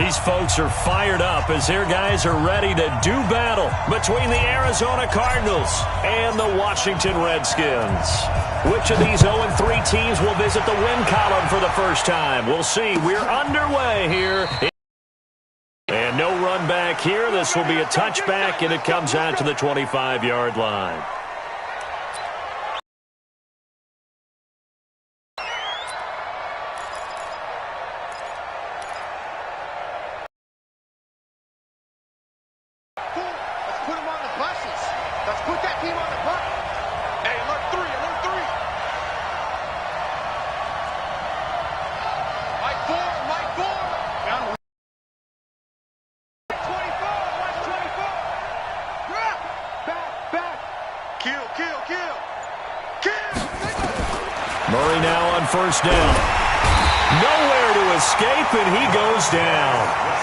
These folks are fired up as their guys are ready to do battle between the Arizona Cardinals and the Washington Redskins. Which of these 0-3 teams will visit the win column for the first time? We'll see. We're underway here. And no run back here. This will be a touchback, and it comes out to the 25-yard line. Murray now on first down. Nowhere to escape, and he goes down.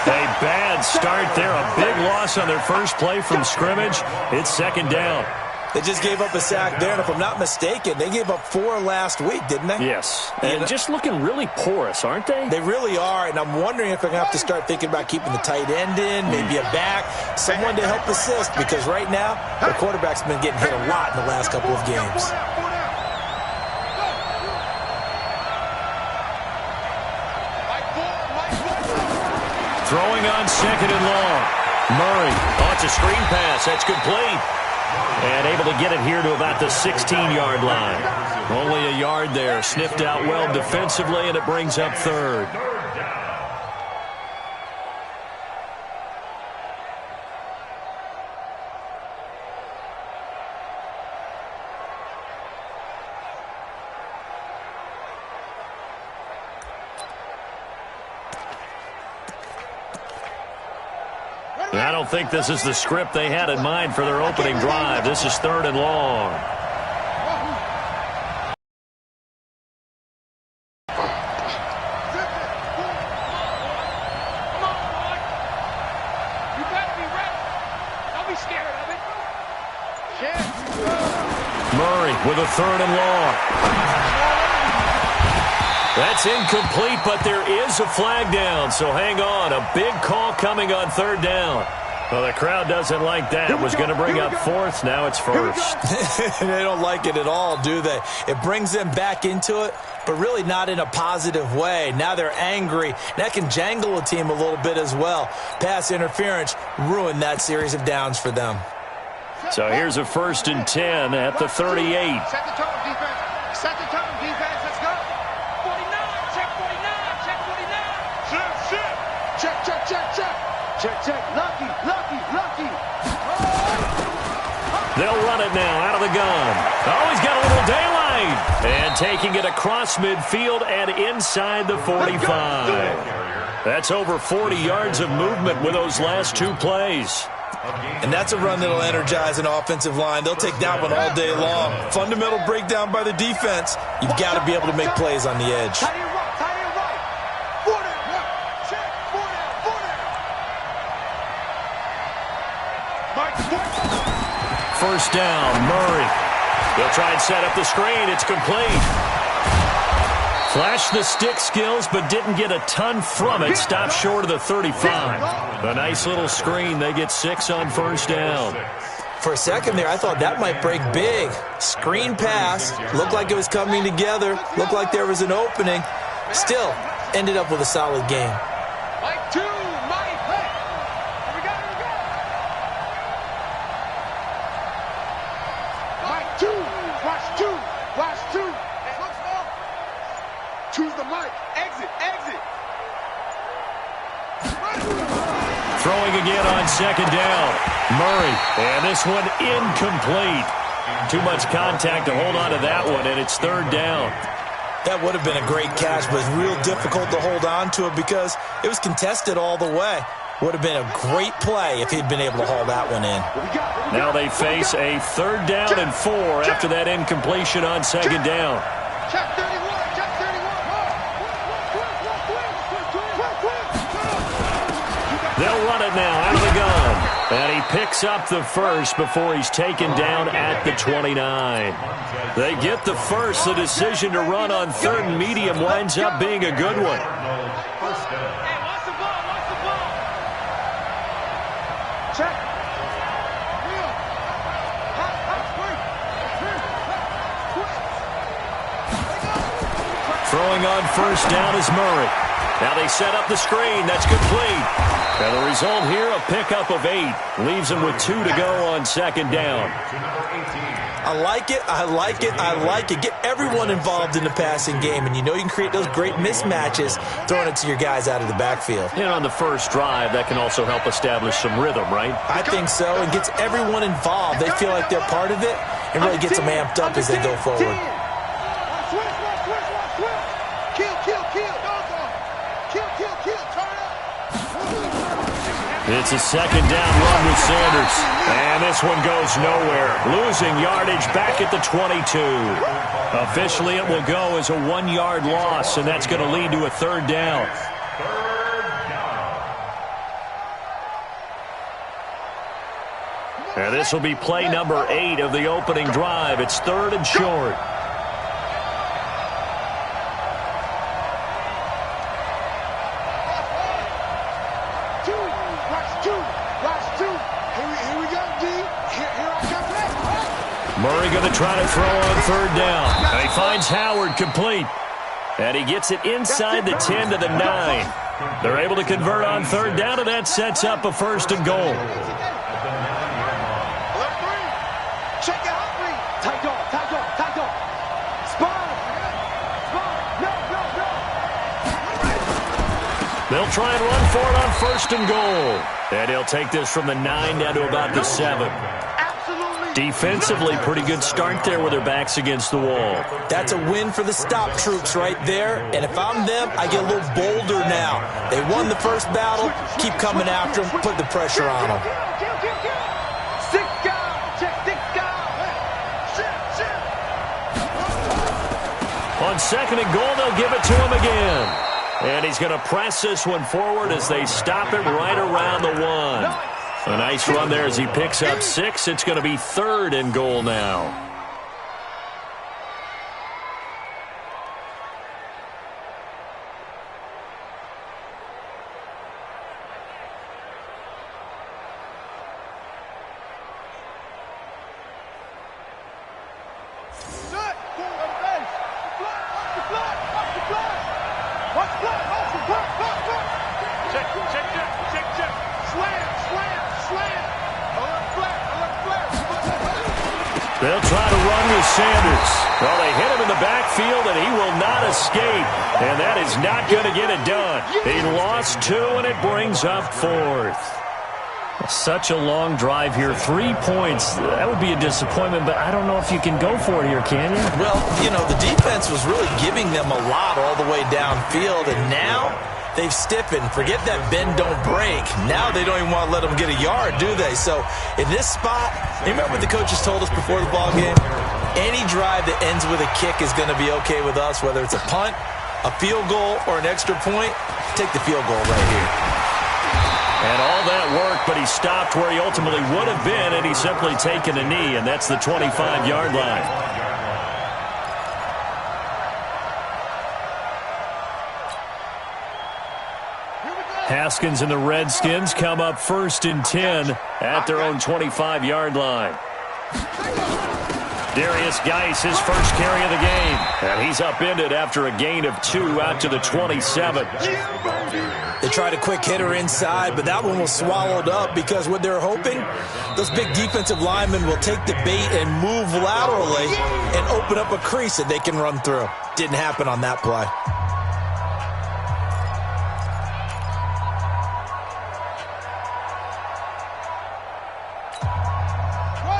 A bad start there. A big loss on their first play from scrimmage. It's second down. They just gave up a sack there, and if I'm not mistaken, they gave up 4 last week, didn't they? Yes. And just looking really porous, aren't they? They really are, and I'm wondering if they're going to have to start thinking about keeping the tight end in, maybe a back, someone to help assist, because right now, the quarterback's been getting hit a lot in the last couple of games. Throwing on second and long. Murray. Oh, it's a screen pass. That's complete. And able to get it here to about the 16-yard line. Only a yard there. Sniffed out well defensively, and it brings up third. I don't think this is the script they had in mind for their opening drive. This is third and long. Murray with a third and long. That's incomplete, but there is a flag down, so hang on. A big call coming on third down. Well, the crowd doesn't like that. It was going to bring up fourth. Now it's first. They don't like it at all, do they? It brings them back into it, but really not in a positive way. Now they're angry. That can jangle a team a little bit as well. Pass interference ruined that series of downs for them. So here's a 1st and 10 at the 38. Set the tone, defense. Set the tone, defense. Let's go. 49. Check 49. Check 49. Check, check. Check, check, check, check. Check, check. Lucky, lucky, lucky. They'll run it now out of the gun. Oh, he's got a little daylight. And taking it across midfield and inside the 45. That's over 40 yards of movement with those last 2 plays. And that's a run that'll energize an offensive line. They'll take that one all day long. Fundamental breakdown by the defense. You've got to be able to make plays on the edge. First down, Murray. They'll try and set up the screen. It's complete. Flashed the stick skills, but didn't get a ton from it. Stopped short of the 35. A nice little screen. They get 6 on first down. For a second there, I thought that might break big. Screen pass. Looked like it was coming together. Looked like there was an opening. Still, ended up with a solid game. Mike 2, Mike. Hey. Here we go, here we go. Mike 2. Watch 2. Watch 2. Choose the mic. Exit, exit. Throwing again on second down. Murray. And this one incomplete. Too much contact to hold on to that one, and it's third down. That would have been a great catch, but it's real difficult to hold on to it because it was contested all the way. Would have been a great play if he'd been able to haul that one in. Now they face a 3rd down and 4 after that incompletion on second down. Check 31. Check 31. They'll run it now out of the gun. And he picks up the first before he's taken down at the 29. They get the first. The decision to run on 3rd and medium winds up being a good one. Hey, watch the ball, watch the ball. check. Throwing on first down is Murray. Now they set up the screen. That's complete. And the result here, a pickup of 8. Leaves them with 2 to go on second down. I like it. I like it. I like it. Get everyone involved in the passing game, and you know you can create those great mismatches throwing it to your guys out of the backfield. And on the first drive, that can also help establish some rhythm, right? I think so. It gets everyone involved. They feel like they're part of it and really gets them amped up as they go forward. It's a second down run with Sanders. And this one goes nowhere. Losing yardage back at the 22. Officially, it will go as a 1-yard loss, and that's going to lead to a third down. And this will be play number 8 of the opening drive. It's 3rd and short. Murray going to try to throw on third down. And he finds Howard complete. And he gets it inside the 10 to the 9. They're able to convert on third down, and that sets up a 1st and goal. Check out three. Tight dog, tight dog, tight dog. Spine. No. They'll try and run for it on 1st and goal. And he'll take this from the 9 down to about the 7. Defensively, pretty good start there with their backs against the wall. That's a win for the stop troops right there. And if I'm them, I get a little bolder now. They won the first battle. Keep coming after them. Put the pressure on them. On 2nd and goal, they'll give it to him again. And he's going to press this one forward as they stop it right around the 1. A nice run there as he picks up 6. It's going to be 3rd and goal now. They'll try to run with Sanders. Well, they hit him in the backfield, and he will not escape. And that is not going to get it done. He lost 2, and it brings up 4th. Such a long drive here. 3 points. That would be a disappointment, but I don't know if you can go for it here, can you? Well, you know, the defense was really giving them a lot all the way downfield, and now they've stiffened. Forget that bend, don't break. Now they don't even want to let them get a yard, do they? So in this spot, remember what the coaches told us before the ball game? Any drive that ends with a kick is going to be okay with us, whether it's a punt, a field goal, or an extra point. Take the field goal right here. And all that work, but he stopped where he ultimately would have been, and he's simply taken a knee, and that's the 25-yard line. Haskins and the Redskins come up 1st and 10 at their own 25-yard line. Darius Geis, his first carry of the game. And he's upended after a gain of 2 out to the 27. They tried a quick hitter inside, but that one was swallowed up because what they're hoping, those big defensive linemen will take the bait and move laterally and open up a crease that they can run through. Didn't happen on that play.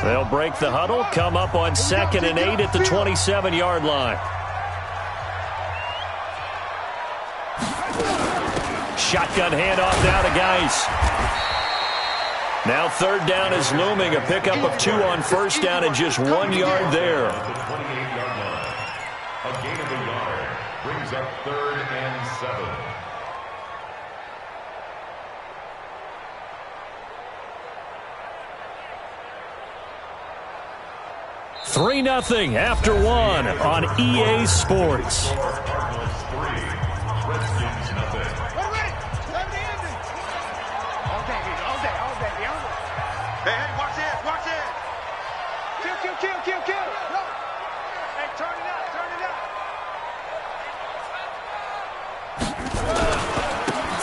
They'll break the huddle, come up on 2nd and 8 at the 27-yard line. Shotgun handoff now to Geis. Now 3rd down is looming, a pickup of 2 on 1st down and just 1 yard there. A gain of a yard brings up 3rd and 7. 3-0 after 1 on EA Sports. Hey, watch this, watch this. Kill. Go. Hey, turn it up.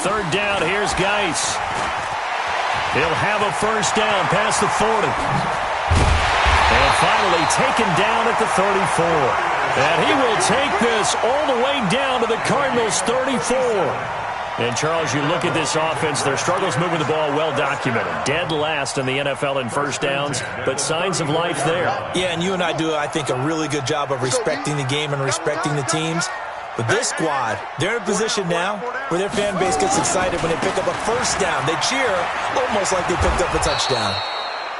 Third down, here's Geis. He'll have a first down past the 40. And finally taken down at the 34. And he will take this all the way down to the Cardinals' 34. And, Charles, you look at this offense, their struggles moving the ball well documented. Dead last in the NFL in first downs, but signs of life there. Yeah, and you and I do, I think, a really good job of respecting the game and respecting the teams. But this squad, they're in a position now where their fan base gets excited when they pick up a first down. They cheer almost like they picked up a touchdown.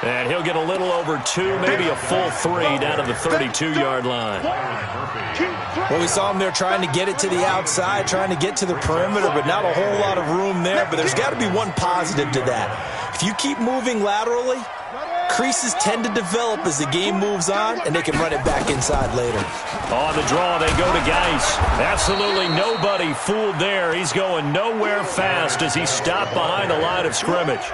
And he'll get a little over 2, maybe a full 3 down to the 32-yard line. Well, we saw him there trying to get it to the outside, trying to get to the perimeter, but not a whole lot of room there. But there's got to be one positive to that. If you keep moving laterally, creases tend to develop as the game moves on, and they can run it back inside later. On the draw, they go to Geis. Absolutely nobody fooled there. He's going nowhere fast as he stopped behind the line of scrimmage.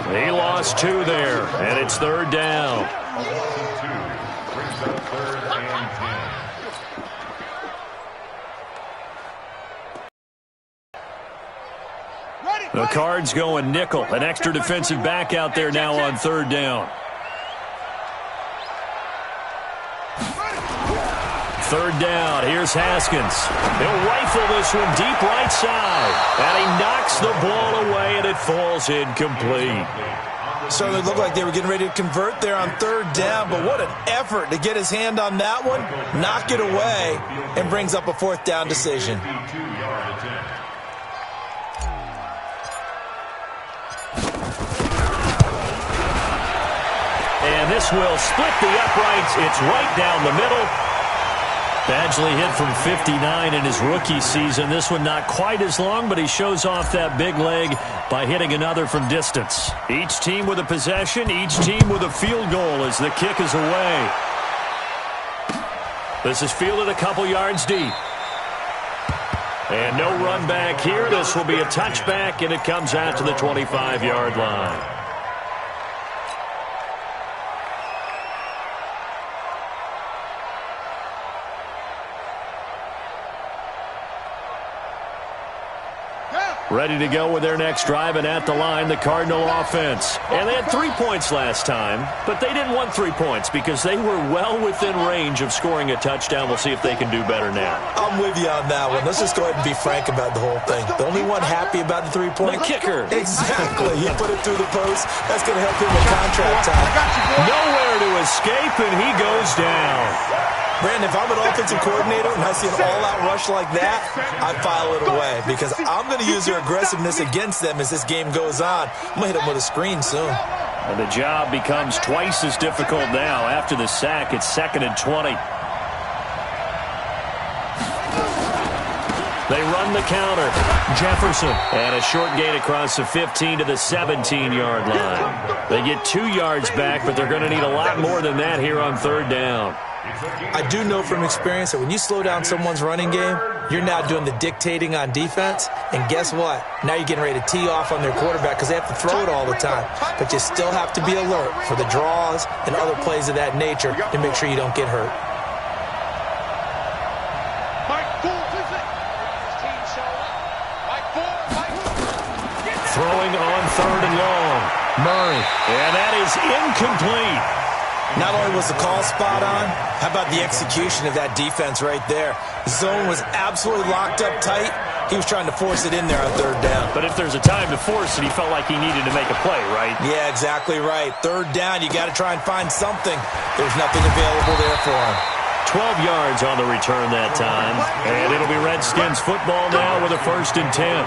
He lost 2 there, and it's third down. Brings up 3rd and 10. The Cards going nickel. An extra defensive back out there now on third down. Third down, here's Haskins. He'll rifle this one deep right side. And he knocks the ball away, and it falls incomplete. Certainly looked like they were getting ready to convert there on third down, but what an effort to get his hand on that one, knock it away, and brings up a fourth down decision. And this will split the uprights. It's right down the middle. Badgley hit from 59 in his rookie season. This one not quite as long, but he shows off that big leg by hitting another from distance. Each team with a possession, each team with a field goal as the kick is away. This is fielded a couple yards deep. And no run back here. This will be a touchback, and it comes out to the 25-yard line. Ready to go with their next drive, and at the line, the Cardinal offense. And they had 3 points last time, but they didn't want 3 points because they were well within range of scoring a touchdown. We'll see if they can do better now. I'm with you on that one. Let's just go ahead and be frank about the whole thing. The only one happy about the 3-point? The kicker. Exactly. He put it through the post. That's going to help him with contract time. Nowhere to escape, and he goes down. Brandon, if I'm an offensive coordinator and I see an all-out rush like that, I file it away because I'm going to use their aggressiveness against them as this game goes on. I'm going to hit them with a screen soon. And the job becomes twice as difficult now. After the sack, it's 2nd and 20. They run the counter. Jefferson. And a short gain across the 15 to the 17-yard line. They get 2 yards back, but they're going to need a lot more than that here on third down. I do know from experience that when you slow down someone's running game, you're now doing the dictating on defense. And guess what? Now you're getting ready to tee off on their quarterback because they have to throw it all the time. But you still have to be alert for the draws and other plays of that nature to make sure you don't get hurt. Throwing on third and long. Murray. And that is incomplete. Not only was the call spot on, how about the execution of that defense right there? The zone was absolutely locked up tight. He was trying to force it in there on third down. But if there's a time to force it, he felt like he needed to make a play, right? Yeah, exactly right. Third down, you got to try and find something. There's nothing available there for him. 12 yards on the return that time. And it'll be Redskins football now with a 1st and 10.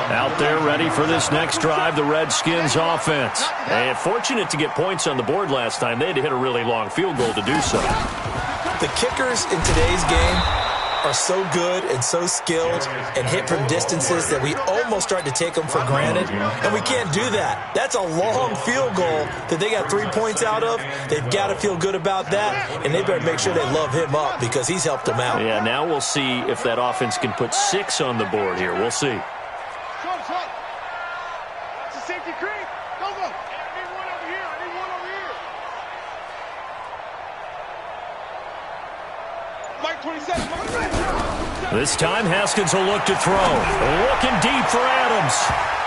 Out there ready for this next drive, the Redskins offense. And fortunate to get points on the board last time. They had to hit a really long field goal to do so. The kickers in today's game are so good and so skilled and hit from distances that we almost start to take them for granted. And we can't do that. That's a long field goal that they got 3 points out of. They've got to feel good about that, and they better make sure they love him up because he's helped them out. Yeah, now we'll see if that offense can put 6 on the board here. We'll see. Creasy, crease. Go. I need one over here. Mike 27. This time, Haskins will look to throw. Looking deep for Adams.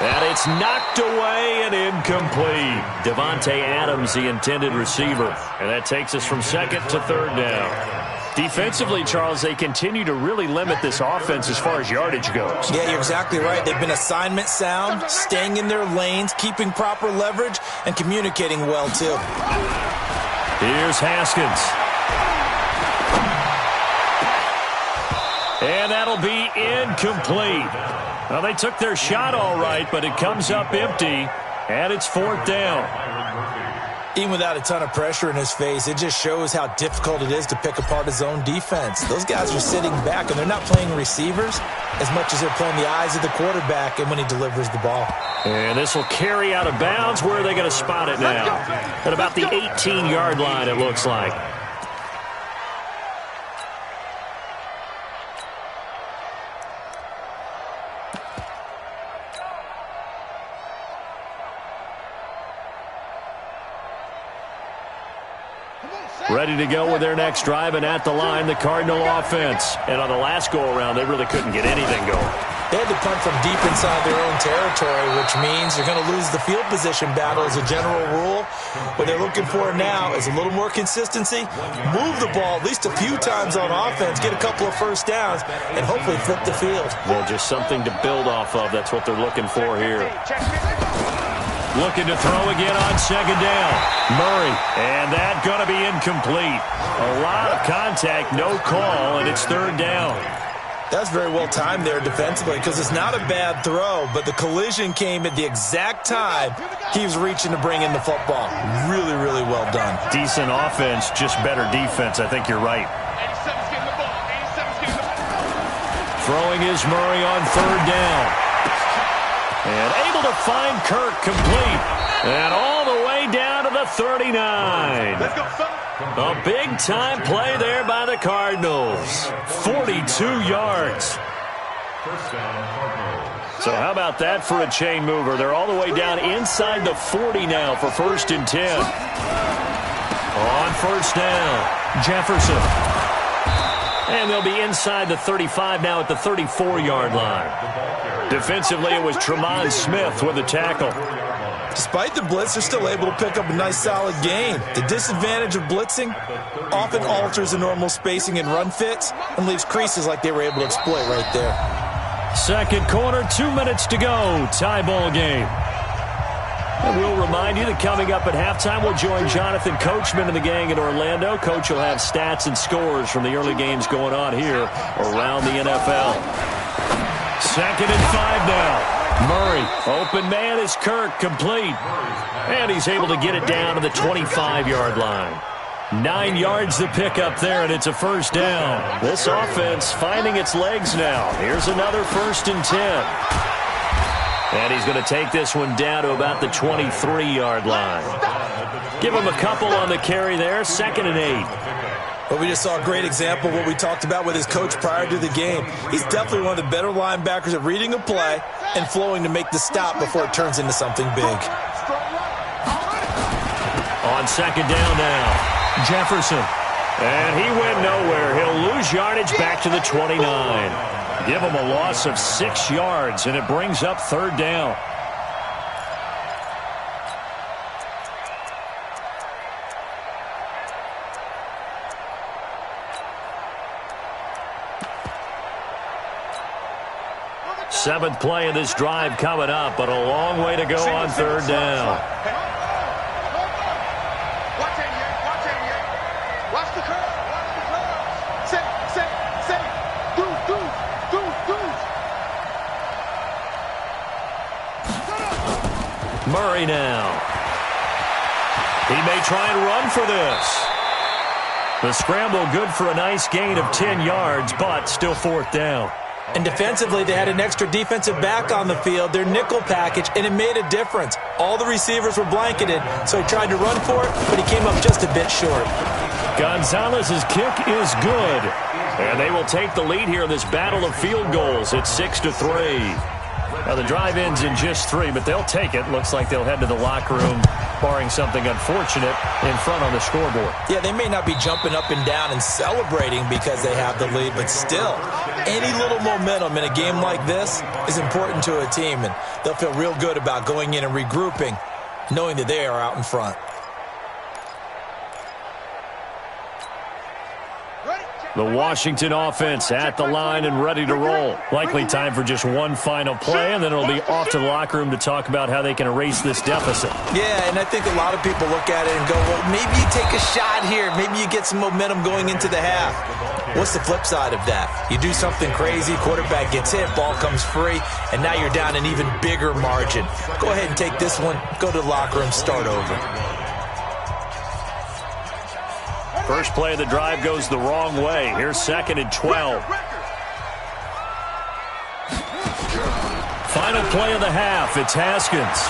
And it's knocked away and incomplete. Devontae Adams, the intended receiver. And that takes us from second to third down. Defensively, Charles, they continue to really limit this offense as far as yardage goes. Yeah, you're exactly right. They've been assignment sound, staying in their lanes, keeping proper leverage, and communicating well, too. Here's Haskins. And that'll be incomplete. Well, they took their shot all right, but it comes up empty, and it's fourth down. Even without a ton of pressure in his face, it just shows how difficult it is to pick apart his own defense. Those guys are sitting back, and they're not playing receivers as much as they're playing the eyes of the quarterback and when he delivers the ball. And this will carry out of bounds. Where are they going to spot it now? At about the 18-yard line, it looks like. Ready to go with their next drive, and at the line, the Cardinal offense. And on the last go-around, they really couldn't get anything going. They had to punt from deep inside their own territory, which means they're going to lose the field position battle as a general rule. What they're looking for now is a little more consistency, move the ball at least a few times on offense, get a couple of first downs, and hopefully flip the field. Well, just something to build off of. That's what they're looking for here. Looking to throw again on second down. Murray, and that going to be incomplete. A lot of contact, no call, and it's third down. That's very well timed there defensively because it's not a bad throw, but the collision came at the exact time he was reaching to bring in the football. Really, really well done. Decent offense, just better defense. I think you're right. 87's getting the ball. 87's getting the ball. Throwing is Murray on third down. And able to find Kirk complete. And all the way down to the 39. Let's go, son. A big-time play there by the Cardinals. 42 yards. First down, Cardinals. So how about that for a chain mover? They're all the way down inside the 40 now for first and 10. On first down, Jefferson. And they'll be inside the 35 now at the 34-yard line. Defensively, it was Tremont Smith with a tackle. Despite the blitz, they're still able to pick up a nice, solid gain. The disadvantage of blitzing often alters the normal spacing and run fits and leaves creases like they were able to exploit right there. Second quarter, 2 minutes to go. Tie ball game. And we'll remind you that coming up at halftime, we'll join Jonathan Coachman and the gang in Orlando. Coach will have stats and scores from the early games going on here around the NFL. Second and 5 now. Murray, open man is Kirk, complete. And he's able to get it down to the 25-yard line. 9 yards to pick up there, and it's a first down. This offense finding its legs now. Here's another first and 10. And he's going to take this one down to about the 23-yard line. Give him a couple on the carry there, second and 8. But we just saw a great example of what we talked about with his coach prior to the game. He's definitely one of the better linebackers at reading a play and flowing to make the stop before it turns into something big. On second down now, Jefferson. And he went nowhere. He'll lose yardage back to the 29. Give him a loss of 6 yards, and it brings up third down. Seventh play of this drive coming up, but a long way to go on third down. Watch it here. Watch it here. Watch the curve. Watch the curve. Set. Deuce. Murray now. He may try and run for this. The scramble good for a nice gain of 10 yards, but still fourth down. And defensively, they had an extra defensive back on the field, their nickel package, and it made a difference. All the receivers were blanketed, so he tried to run for it, but he came up just a bit short. Gonzalez's kick is good. And they will take the lead here in this battle of field goals at 6-3. Now the drive ends in just 3, but they'll take it. Looks like they'll head to the locker room, barring something unfortunate, in front on the scoreboard. Yeah, they may not be jumping up and down and celebrating because they have the lead, but still, any little momentum in a game like this is important to a team, and they'll feel real good about going in and regrouping, knowing that they are out in front. The Washington offense at the line and ready to roll. Likely time for just one final play, and then it'll be off to the locker room to talk about how they can erase this deficit. Yeah, and I think a lot of people look at it and go, well, maybe you take a shot here. Maybe you get some momentum going into the half. What's the flip side of that? You do something crazy, quarterback gets hit, ball comes free, and now you're down an even bigger margin. Go ahead and take this one, go to the locker room, start over. First play of the drive goes the wrong way. Here's 2nd and 12. Final play of the half. It's Haskins.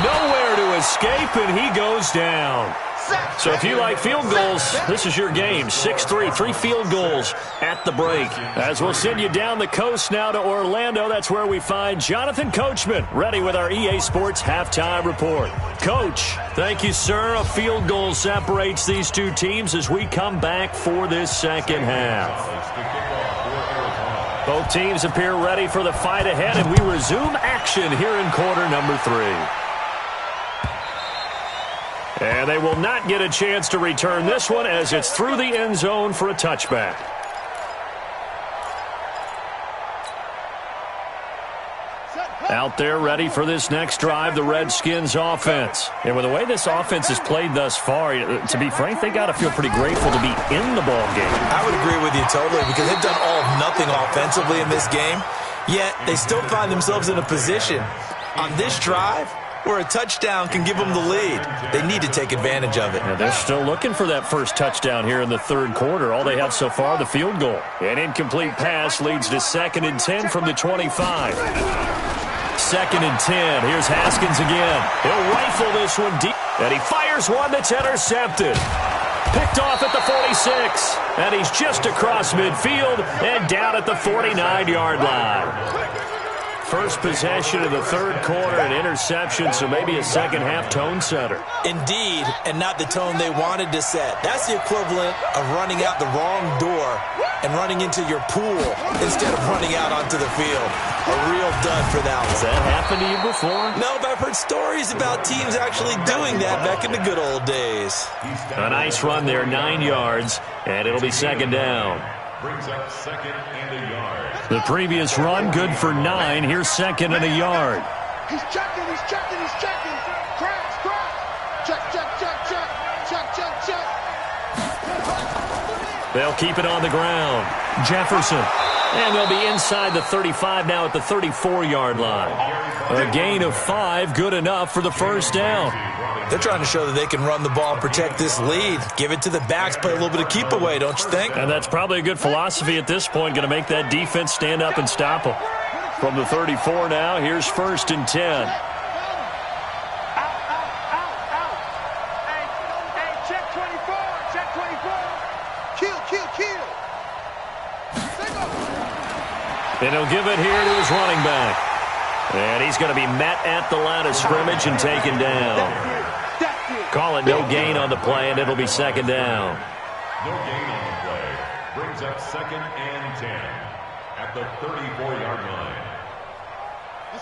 Nowhere to escape, and he goes down. So if you like field goals, this is your game. 6-3, 3 field goals at the break. As we'll send you down the coast now to Orlando, that's where we find Jonathan Coachman, ready with our EA Sports Halftime Report. Coach, thank you, sir. A field goal separates these two teams as we come back for this second half. Both teams appear ready for the fight ahead, and we resume action here in quarter number 3. And they will not get a chance to return this one as it's through the end zone for a touchback. Out there ready for this next drive, the Redskins offense. And with the way this offense has played thus far, to be frank, they got to feel pretty grateful to be in the ball game. I would agree with you totally because they've done all of nothing offensively in this game, yet they still find themselves in a position on this drive where a touchdown can give them the lead. They need to take advantage of it. And they're still looking for that first touchdown here in the third quarter. All they have so far, the field goal. An incomplete pass leads to 2nd and 10 from the 25. 2nd and 10. Here's Haskins again. He'll rifle this one deep, and he fires one that's intercepted. Picked off at the 46, and he's just across midfield and down at the 49-yard line. First possession of the third quarter, an interception, so maybe a second-half tone setter. Indeed, and not the tone they wanted to set. That's the equivalent of running out the wrong door and running into your pool instead of running out onto the field. A real dud for that one. Has that happened to you before? No, but I've heard stories about teams actually doing that back in the good old days. A nice run there, 9 yards, and it'll be second down. Brings up 2nd and a yard. The previous run, good for 9. Here's 2nd and a yard. He's checking, he's checking, he's checking. Crash, crash. Check, check, check, check. Check, check, check. They'll keep it on the ground. Jefferson. And they'll be inside the 35 now at the 34-yard line. A gain of 5, good enough for the first down. They're trying to show that they can run the ball and protect this lead. Give it to the backs, play a little bit of keep away, don't you think? And that's probably a good philosophy at this point, going to make that defense stand up and stop them. From the 34 now, here's 1st and 10. Hey, check 24, check 24. Kill, kill, kill. And he'll give it here to his running back. And he's going to be met at the line of scrimmage and taken down. Call it no gain on the play, and it'll be second down. No gain on the play. Brings up 2nd and 10 at the 34-yard line.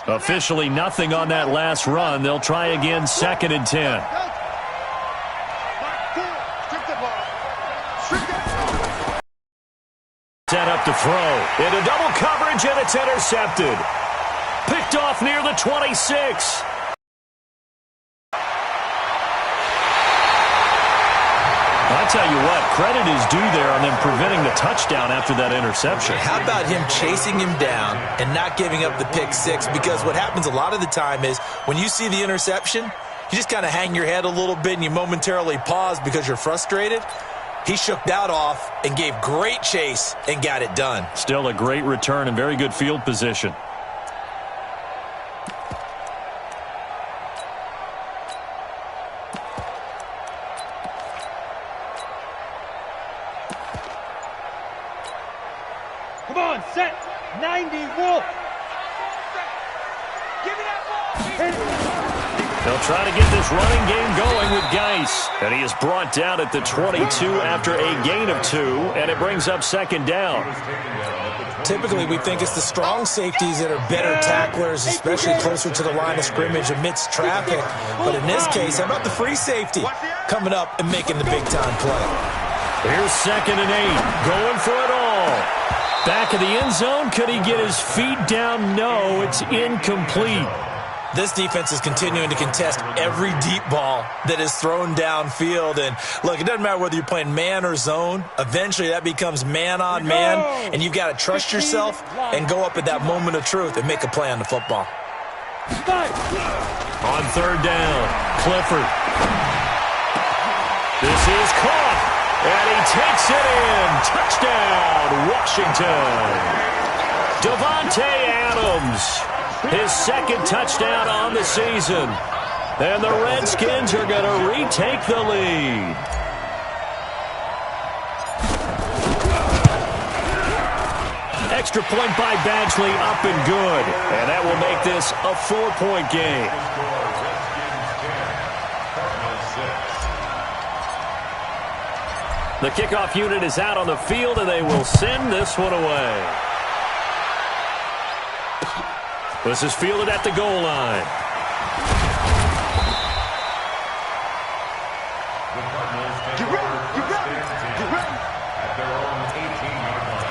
Officially nothing on that last run. They'll try again, 2nd and 10. Set up to throw. Into double coverage, and it's intercepted. Picked off near the 26. I'll tell you what, credit is due there on them preventing the touchdown after that interception. How about him chasing him down and not giving up the pick 6? Because what happens a lot of the time is when you see the interception, you just kind of hang your head a little bit and you momentarily pause because you're frustrated. He shook that off and gave great chase and got it done. Still a great return and very good field position. Come on, set. 90, Wolf. They'll try to get this running game going with Geis. And he is brought down at the 22 after a gain of 2, and it brings up second down. Typically, we think it's the strong safeties that are better tacklers, especially closer to the line of scrimmage amidst traffic. But in this case, how about the free safety coming up and making the big-time play? Here's 2nd and 8, going for it all. Back of the end zone, could he get his feet down? No, it's incomplete. This defense is continuing to contest every deep ball that is thrown downfield. And, look, it doesn't matter whether you're playing man or zone. Eventually, that becomes man on man, and you've got to trust yourself and go up at that moment of truth and make a play on the football. On 3rd down, Clifford. This is caught, and he takes it in. Touchdown, Washington. Davante Adams. His 2nd touchdown on the season. And the Redskins are going to retake the lead. Extra point by Badgley, up and good. And that will make this a 4-point game. The kickoff unit is out on the field, and they will send this one away. This is fielded at the goal line. Get ready. At their own 18-yard line.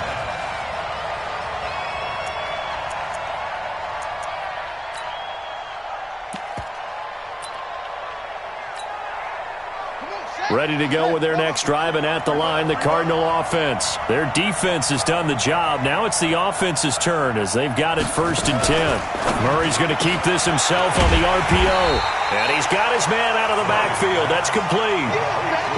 Ready to go with their next drive, and at the line, the Cardinal offense. Their defense has done the job. Now it's the offense's turn as they've got it 1st and 10. Murray's going to keep this himself on the RPO. And he's got his man out of the backfield. That's complete.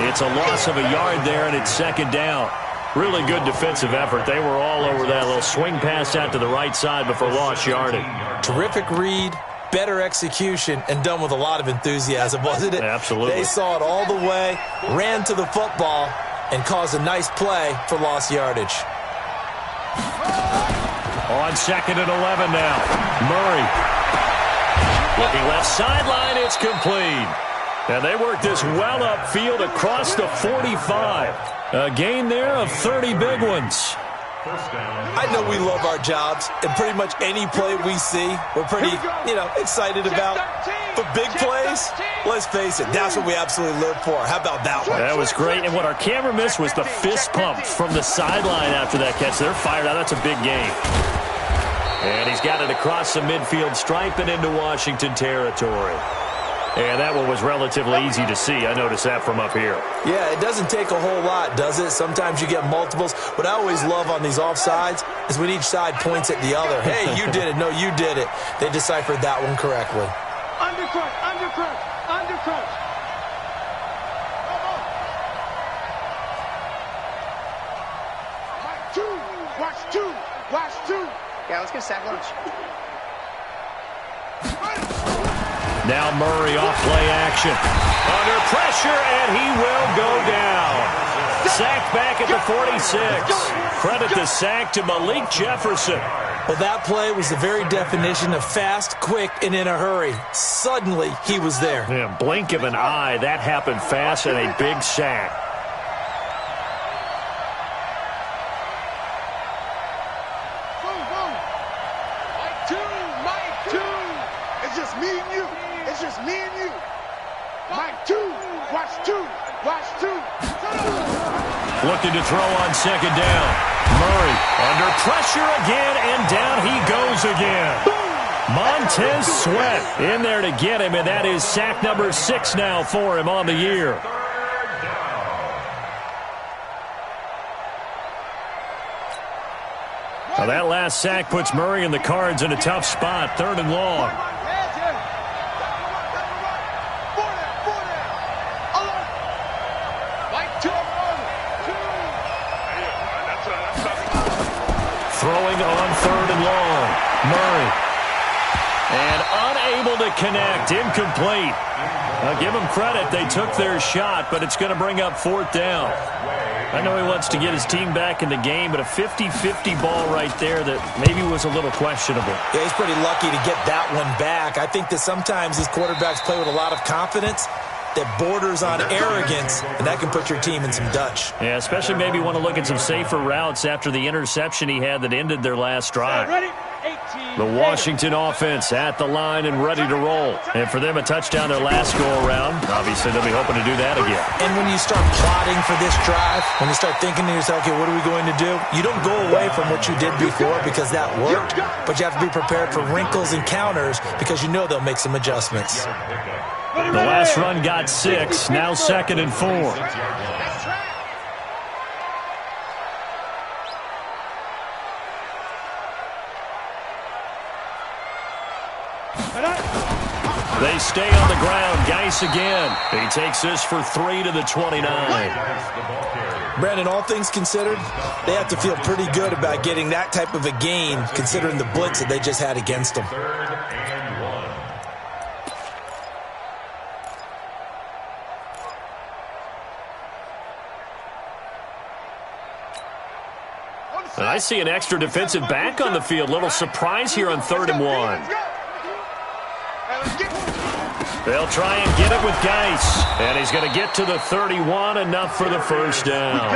It's a loss of a yard there, and it's 2nd down. Really good defensive effort. They were all over that little swing pass out to the right side before lost yardage. Terrific read. Better execution, and done with a lot of enthusiasm, wasn't it? Absolutely. They saw it all the way, ran to the football, and caused a nice play for lost yardage. On 2nd and 11 now. Murray. Looking left sideline, it's complete. And they work this well upfield across the 45. A gain there of 30 big ones. I know we love our jobs, and pretty much any play we see, we're pretty, excited about. But big plays, let's face it, that's what we absolutely live for. How about that one? That was great, and what our camera missed was the fist pump from the sideline after that catch. They're fired out. That's a big game. And he's got it across the midfield stripe and into Washington territory. And that one was relatively easy to see. I noticed that from up here. Yeah, it doesn't take a whole lot, does it? Sometimes you get multiples. What I always love on these offsides is when each side points at the other. Hey, you did it. No, you did it. They deciphered that one correctly. Undercut. Watch two. Yeah, let's get sack lunch. Now Murray off play action. Under pressure, and he will go down. Sacked back at the 46. Credit the sack to Malik Jefferson. Well, that play was the very definition of fast, quick, and in a hurry. Suddenly, he was there. Yeah, blink of an eye, that happened fast, and a big sack. Mike two. It's just me and you. Mike two. Watch two. Looking to throw on 2nd down. Murray under pressure again, and down he goes again. Montez Sweat in there to get him, and that is sack number 6 now for him on the year. Now that last sack puts Murray and the Cards in a tough spot, 3rd and long. Throwing on 3rd and long. Murray. And unable to connect. Incomplete. I'll give them credit. They took their shot, but it's going to bring up 4th down. I know he wants to get his team back in the game, but a 50-50 ball right there that maybe was a little questionable. Yeah, he's pretty lucky to get that one back. I think that sometimes these quarterbacks play with a lot of confidence that borders on arrogance, and that can put your team in some Dutch. Yeah, especially maybe want to look at some safer routes after the interception he had that ended their last drive. The Washington offense at the line and ready to roll. And for them, a touchdown their last go-around. Obviously, they'll be hoping to do that again. And when you start plotting for this drive, when you start thinking to yourself, okay, what are we going to do? You don't go away from what you did before because that worked, but you have to be prepared for wrinkles and counters because you know they'll make some adjustments. The last run got 6, now 2nd and 4. They stay on the ground. Geis again. He takes this for 3 to the 29. Brandon, all things considered, they have to feel pretty good about getting that type of a gain considering the blitz that they just had against them. 3rd and 1. I see an extra defensive back on the field. Little surprise here on 3rd and 1. They'll try and get it with Geis. And he's going to get to the 31, enough for the first down.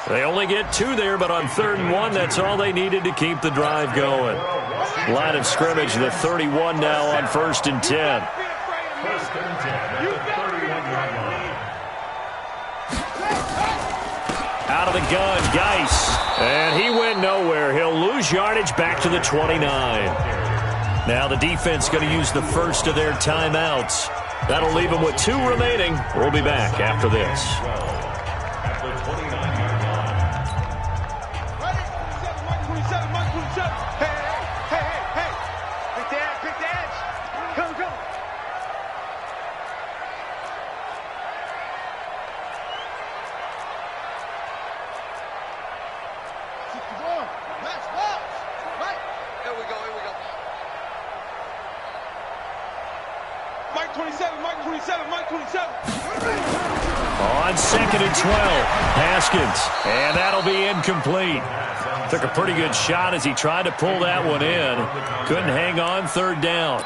They only get 2 there, but on 3rd and 1, that's all they needed to keep the drive going. Line of scrimmage, the 31 now on 1st and 10. Out of the gun, Geis. And he went nowhere. He'll lose yardage back to the 29. Now the defense going to use the first of their timeouts. That'll leave them with 2 remaining. We'll be back after this. At the 29-yard line. Hey. Pick the edge. Go. Let's walk. Right. Here we go. Mike 27. On 2nd and 12, Haskins. And that'll be incomplete. Took a pretty good shot as he tried to pull that one in. Couldn't hang on 3rd down.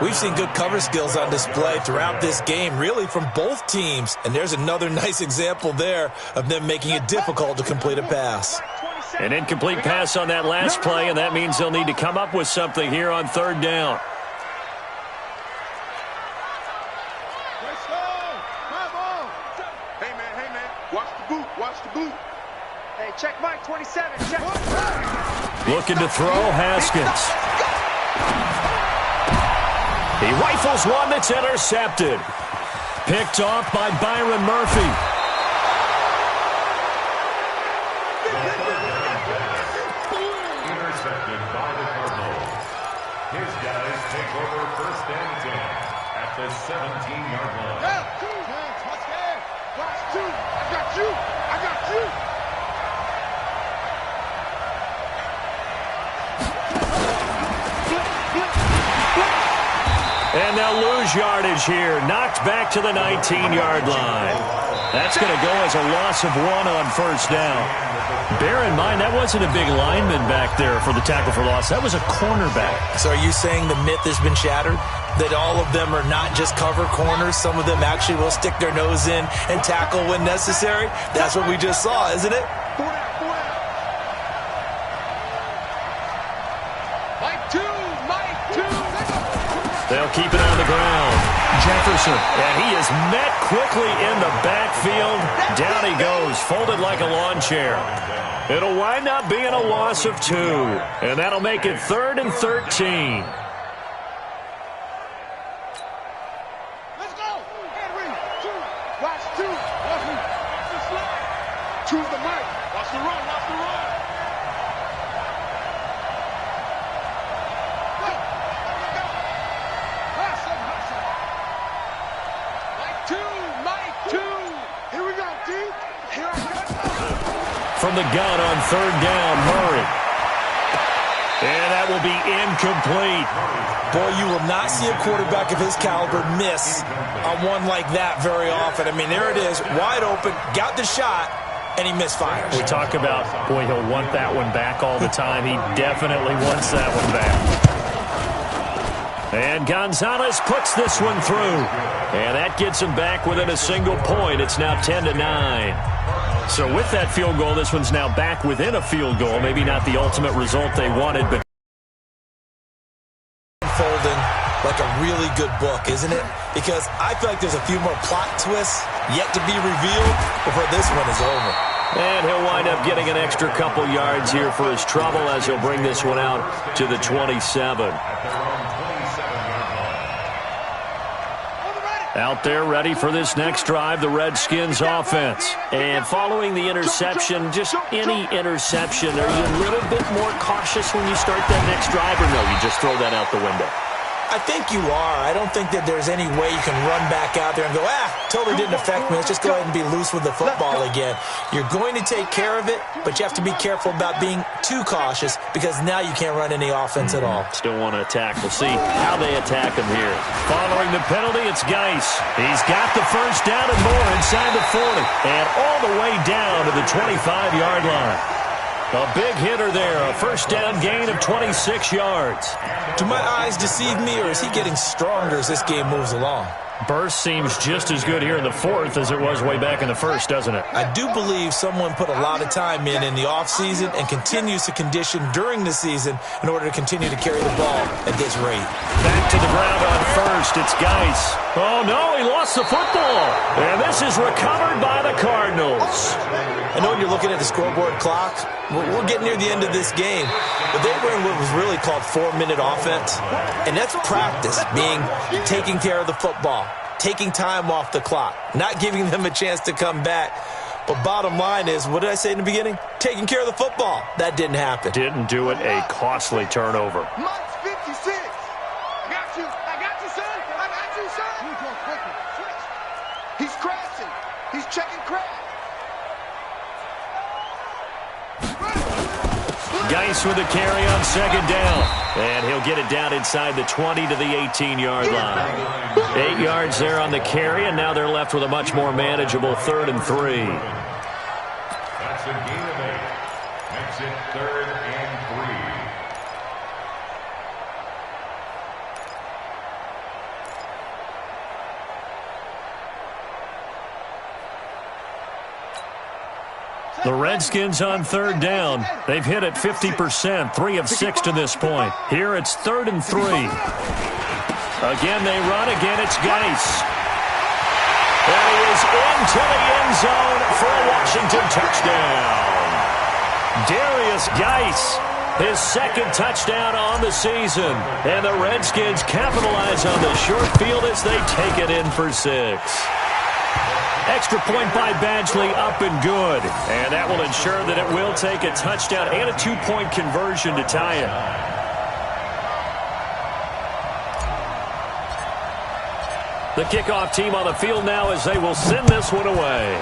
We've seen good cover skills on display throughout this game, really from both teams. And there's another nice example there of them making it difficult to complete a pass. An incomplete pass on that last play, and that means they'll need to come up with something here on 3rd down. Watch the boot. Hey, check Mike 27. Check. Looking to throw, Haskins. He rifles one that's intercepted. Picked off by Byron Murphy. Intercepted by the Cardinals. His guys take over 1st and 10 at the 17-yard line. Watch 2. I got you. And they'll lose yardage here. Knocked back to the 19-yard line. That's going to go as a loss of 1 on 1st down. Bear in mind, that wasn't a big lineman back there for the tackle for loss. That was a cornerback. So are you saying the myth has been shattered? That all of them are not just cover corners? Some of them actually will stick their nose in and tackle when necessary? That's what we just saw, isn't it? Mike 2. They'll keep it on the ground. Jefferson, and he is met quickly in the backfield. Down he goes, folded like a lawn chair. It'll wind up being a loss of 2, and that'll make it 3rd and 13. Let's go. Henry, 2. Watch 2. Watch the slide. Choose the mic. Watch the run. From the gun on 3rd down, Murray. And that will be incomplete. Boy, you will not see a quarterback of his caliber miss on one like that very often. I mean, there it is, wide open, got the shot, and he misfires. We talk about, boy, he'll want that one back all the time. He definitely wants that one back. And Gonzalez puts this one through. And that gets him back within a single point. It's now 10-9. So with that field goal, this one's now back within a field goal. Maybe not the ultimate result they wanted, but unfolding like a really good book, isn't it? Because I feel like there's a few more plot twists yet to be revealed before this one is over. And he'll wind up getting an extra couple yards here for his trouble as he'll bring this one out to the 27. Out there ready for this next drive, the Redskins offense. And following the interception, just any interception, are you a little bit more cautious when you start that next drive, or no, you just throw that out the window? I think you are. I don't think that there's any way you can run back out there and go, totally didn't affect me. Let's just go ahead and be loose with the football again. You're going to take care of it, but you have to be careful about being too cautious because now you can't run any offense at all. Still want to attack. We'll see how they attack him here. Following the penalty, it's Geis. He's got the first down and more inside the 40 and all the way down to the 25-yard line. A big hitter there, a first down gain of 26 yards. Do my eyes deceive me, or is he getting stronger as this game moves along? Burst seems just as good here in the fourth as it was way back in the first, doesn't it? I do believe someone put a lot of time in the offseason and continues to condition during the season in order to continue to carry the ball at this rate. Back to the ground on first. It's Geis. Oh, no, he lost the football. And this is recovered by the Cardinals. I know when you're looking at the scoreboard clock, we're getting near the end of this game, but they were in what was really called 4-minute offense, and that's practice, being taking care of the football, taking time off the clock, not giving them a chance to come back. But bottom line is, what did I say in the beginning? Taking care of the football. That didn't happen. Didn't do it. A costly turnover. Mike's 56. I got you, son. I got you, son. He's crashing. He's checking crash. Geis with a carry on second down. And he'll get it down inside the 20 to the 18-yard line. 8 yards there on the carry, and now they're left with a much more manageable 3rd and 3. That's a gain of 8. Makes it 3rd and 3. The Redskins on 3rd down. They've hit it 50%, 3 of 6 to this point. Here it's 3rd and 3. Again they run. Again it's Geis. And he is into the end zone for a Washington touchdown. Darius Geis, his 2nd touchdown on the season. And the Redskins capitalize on the short field as they take it in for 6. Extra point by Badgley, up and good. And that will ensure that it will take a touchdown and a 2-point conversion to tie it. The kickoff team on the field now as they will send this one away.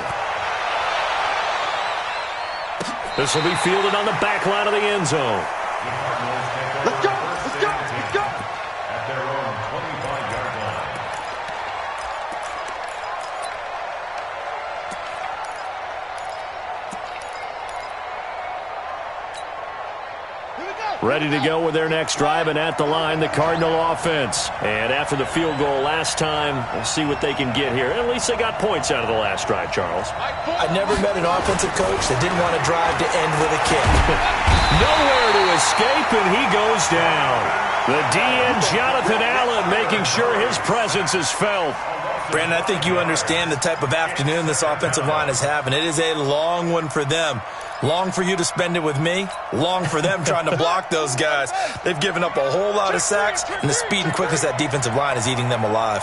This will be fielded on the back line of the end zone. Let's go. Let's go. Let's go. At their own 25-yard line. Ready to go with their next drive, and at the line, the Cardinal offense. And after the field goal last time, we'll see what they can get here. At least they got points out of the last drive, Charles. I never met an offensive coach that didn't want to drive to end with a kick. Nowhere to escape, and he goes down. The DN, Jonathan Allen, making sure his presence is felt. Brandon, I think you understand the type of afternoon this offensive line is having. It is a long one for them. Long for you to spend it with me. Long for them trying to block those guys. They've given up a whole lot of sacks, and the speed and quickness of that defensive line is eating them alive.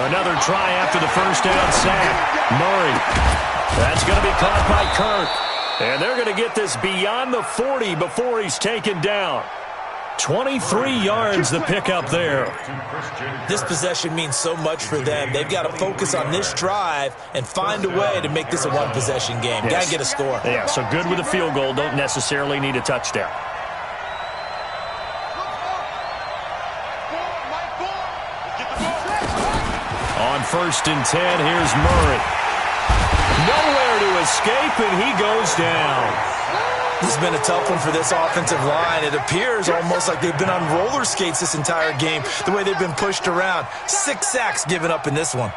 Another try after the first down sack. Murray. That's going to be caught by Kirk. And they're going to get this beyond the 40 before he's taken down. 23 yards the pickup there. This possession means so much for them. They've got to focus on this drive and find a way to make this a one-possession game. Yes. Got to get a score. Yeah, so good with a field goal. Don't necessarily need a touchdown. first and 10. Here's Murray. Nowhere to escape, and he goes down. This has been a tough one for this offensive line. It appears almost like they've been on roller skates this entire game, the way they've been pushed around. 6 sacks given up in this one.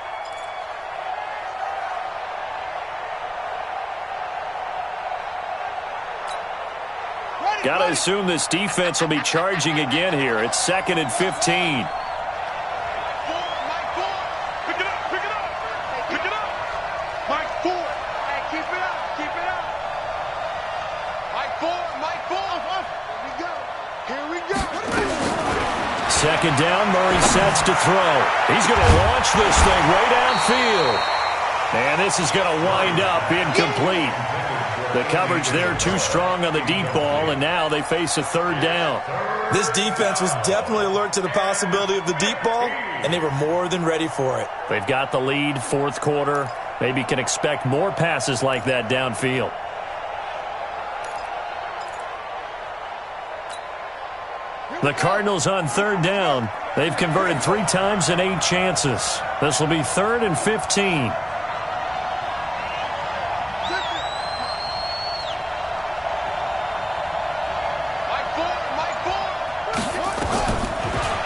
Got to assume this defense will be charging again here. It's 2nd and 15. Second down, Murray sets to throw. He's going to launch this thing way downfield. And this is going to wind up incomplete. The coverage there too strong on the deep ball, and now they face a 3rd down. This defense was definitely alert to the possibility of the deep ball, and they were more than ready for it. They've got the lead, 4th quarter. Maybe can expect more passes like that downfield. The Cardinals on 3rd down. They've converted 3 times in 8 chances. This will be 3rd and 15.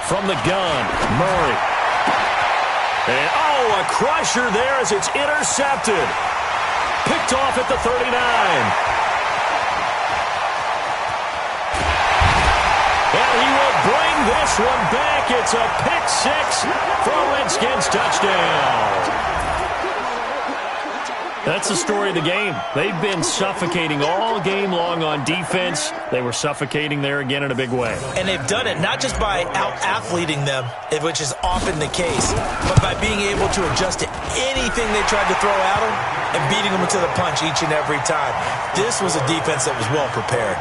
From the gun, Murray. And, oh, a crusher there as it's intercepted. Picked off at the 39. And he will bring this one back. It's a pick 6 for a Redskins touchdown. That's the story of the game. They've been suffocating all game long on defense. They were suffocating there again in a big way. And they've done it not just by out-athleting them, which is often the case, but by being able to adjust to anything they tried to throw at them and beating them to the punch each and every time. This was a defense that was well prepared.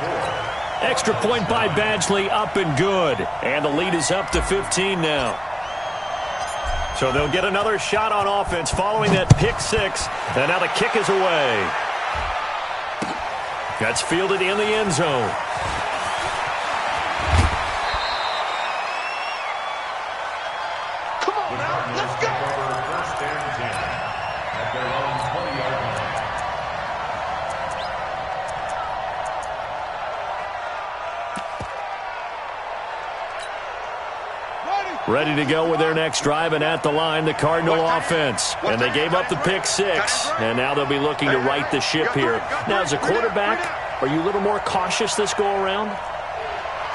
Extra point by Badgley, up and good. And the lead is up to 15 now. So they'll get another shot on offense following that pick 6. And now the kick is away. That's fielded in the end zone. Come on now, let's go. First and 10 at their own 20-yard line. Ready to go with their next drive, and at the line, the Cardinal offense. And they gave up the pick 6, and now they'll be looking to right the ship here. Now, as a quarterback, are you a little more cautious this go-around?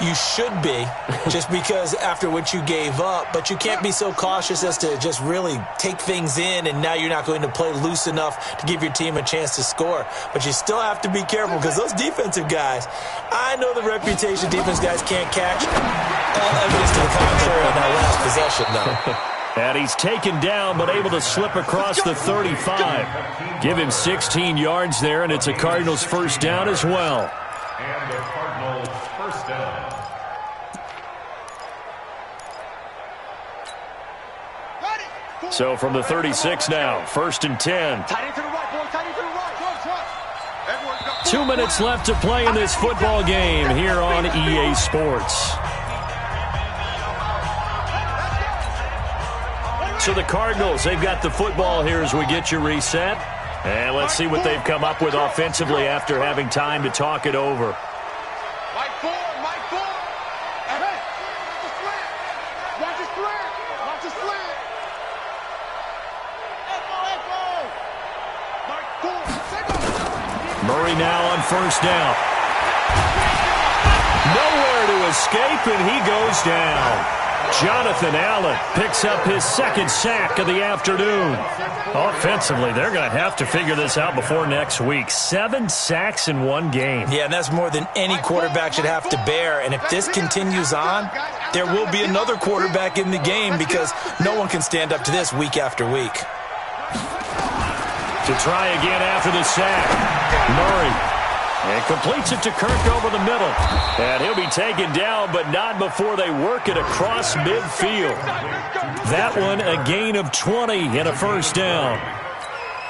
You should be, just because after what you gave up, but you can't be so cautious as to just really take things in, and now you're not going to play loose enough to give your team a chance to score. But you still have to be careful, because those defensive guys, I know the reputation defense guys can't catch. All evidence to the contrary on that last possession, though. And he's taken down, but able to slip across the 35. Give him 16 yards there, and it's a Cardinals first down as well. And the Cardinals first down. So from the 36 now, 1st and 10. 2 minutes left to play in this football game here on EA Sports. So the Cardinals, they've got the football here as we get you reset. And let's see what they've come up with offensively after having time to talk it over. Mike 4. Hey, watch the slant. Watch the slant. Murray now on 1st down. Nowhere to escape, and he goes down. Jonathan Allen picks up his 2nd sack of the afternoon. Offensively, they're going to have to figure this out before next week. 7 sacks in one game. Yeah, and that's more than any quarterback should have to bear. And if this continues on, there will be another quarterback in the game, because no one can stand up to this week after week. To try again after the sack. Murray. And completes it to Kirk over the middle. And he'll be taken down, but not before they work it across midfield. That one a gain of 20 and a first down.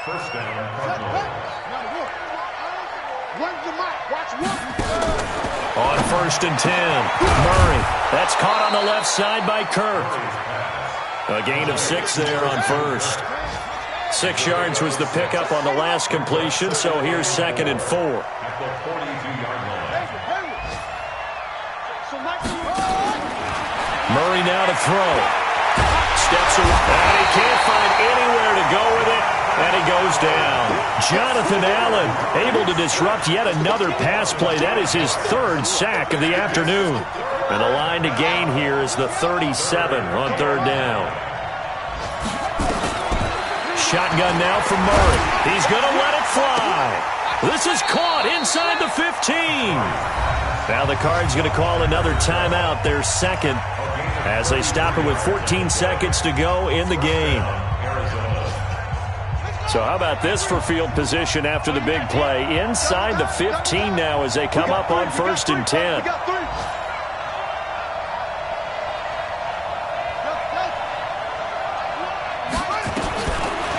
First down, Cardinals. On 1st and 10, Murray. That's caught on the left side by Kirk. A gain of 6 there on first. 6 yards was the pickup on the last completion, so here's 2nd and 4. At the 42-yard line. Murray now to throw. Steps away, and he can't find anywhere to go with it, and he goes down. Jonathan Allen able to disrupt yet another pass play. That is his 3rd sack of the afternoon. And the line to gain here is the 37 on 3rd down. Shotgun now from Murray. He's going to let it fly. This is caught inside the 15. Now the Cards going to call another timeout, their 2nd, as they stop it with 14 seconds to go in the game. So how about this for field position after the big play? Inside the 15 now as they come up on 1st and 10.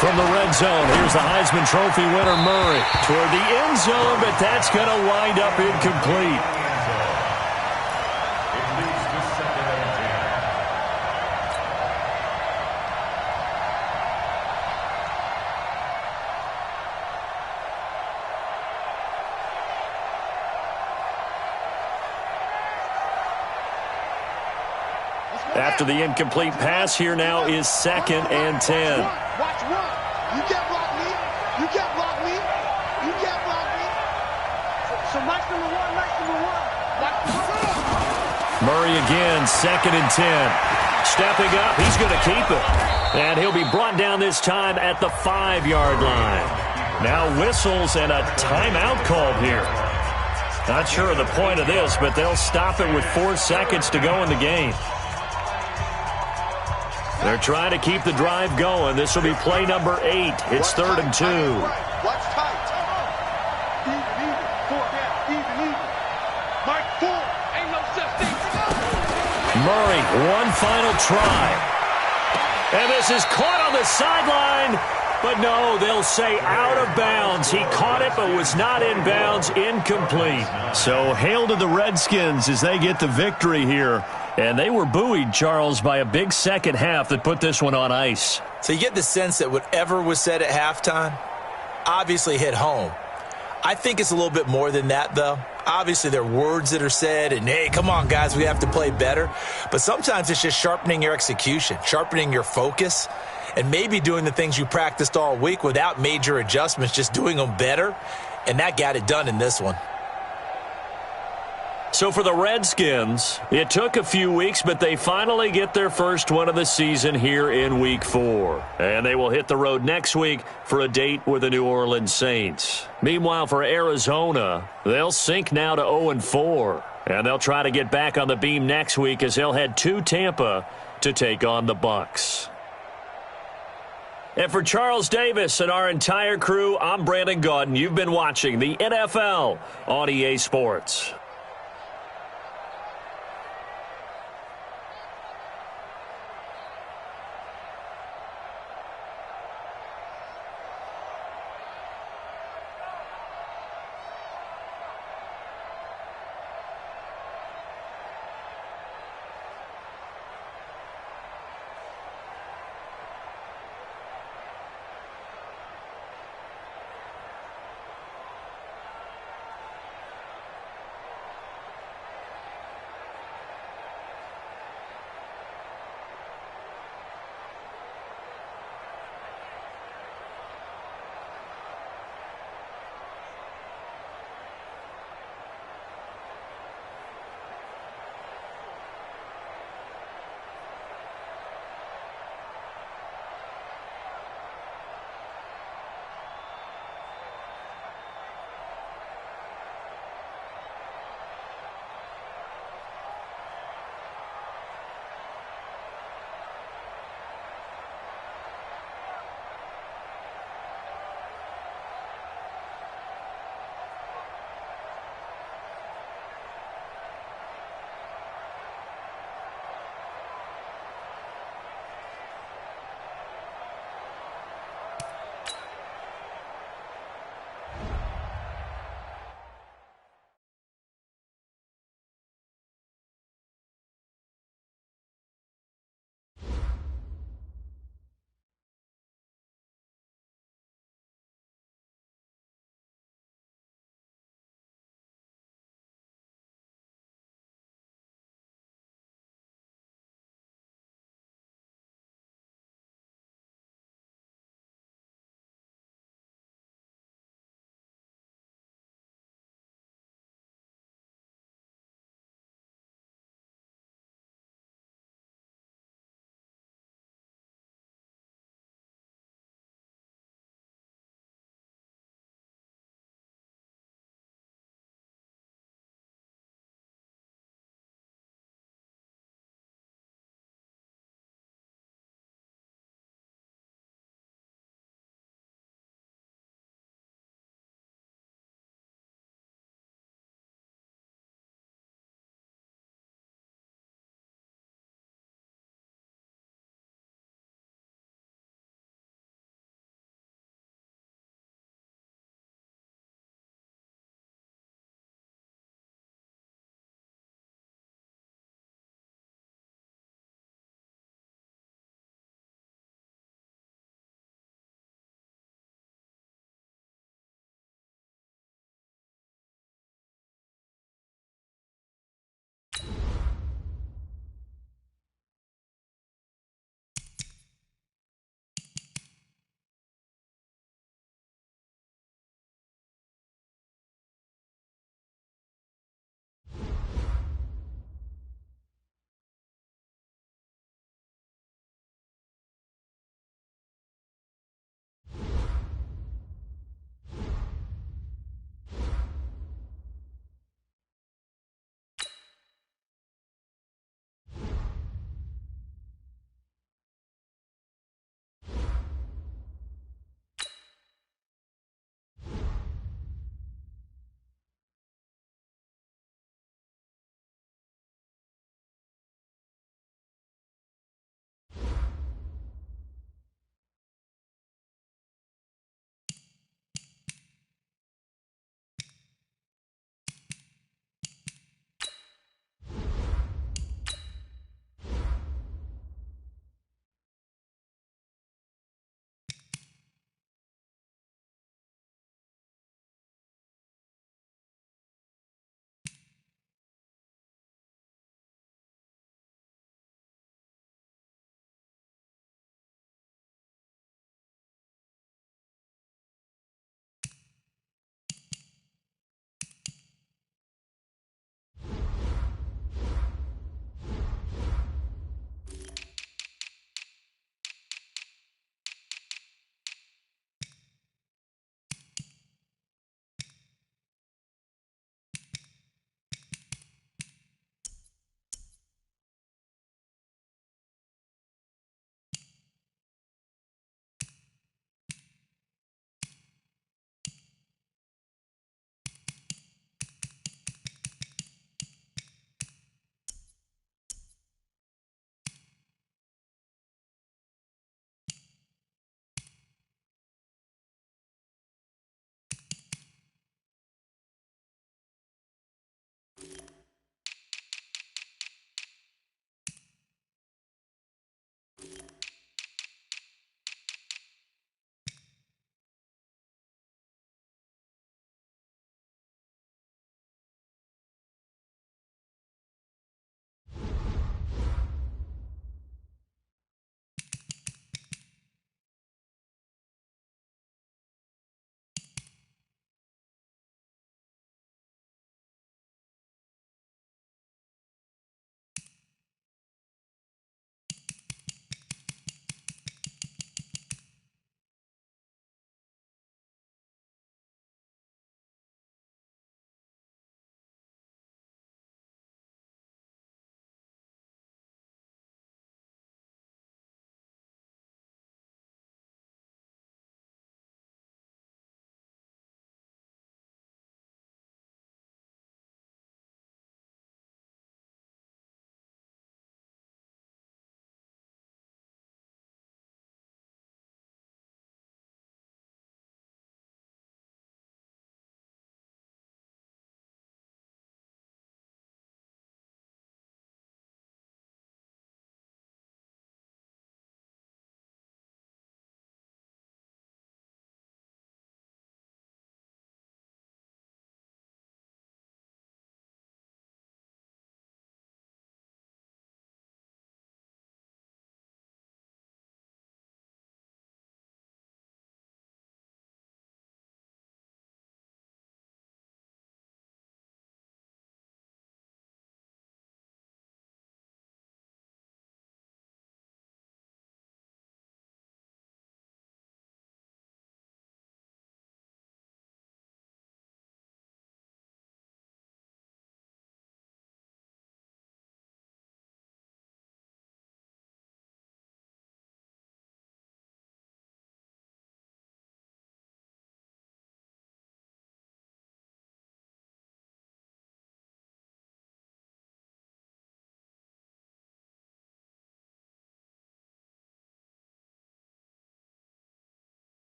From the red zone, here's the Heisman Trophy winner Murray toward the end zone, but that's going to wind up incomplete. After the incomplete pass, here now is 2nd and 10. Watch one. You can't block me. You can't block me. You can't block me. So nice number one, nice number one. Murray again, 2nd and 10. Stepping up, he's going to keep it. And he'll be brought down this time at the 5-yard line. Now whistles and a timeout called here. Not sure of the point of this, but they'll stop it with 4 seconds to go in the game. They're trying to keep the drive going. This will be play number 8. It's 3rd and 2. Watch tight. Even. 4 down. Even. Mike 4. Ain't no such thing. Murray, one final try. And this is caught on the sideline. But no, they'll say out of bounds. He caught it but was not in bounds. Incomplete. So hail to the Redskins as they get the victory here. And they were buoyed, Charles, by a big second half that put this one on ice. So you get the sense that whatever was said at halftime obviously hit home. I think it's a little bit more than that, though. Obviously, there are words that are said, and, hey, come on, guys, we have to play better. But sometimes it's just sharpening your execution, sharpening your focus, and maybe doing the things you practiced all week without major adjustments, just doing them better. And that got it done in this one. So for the Redskins, it took a few weeks, but they finally get their first one of the season here in Week 4. And they will hit the road next week for a date with the New Orleans Saints. Meanwhile, for Arizona, they'll sink now to 0-4. And they'll try to get back on the beam next week as they'll head to Tampa to take on the Bucs. And for Charles Davis and our entire crew, I'm Brandon Gaudin. You've been watching the NFL on EA Sports.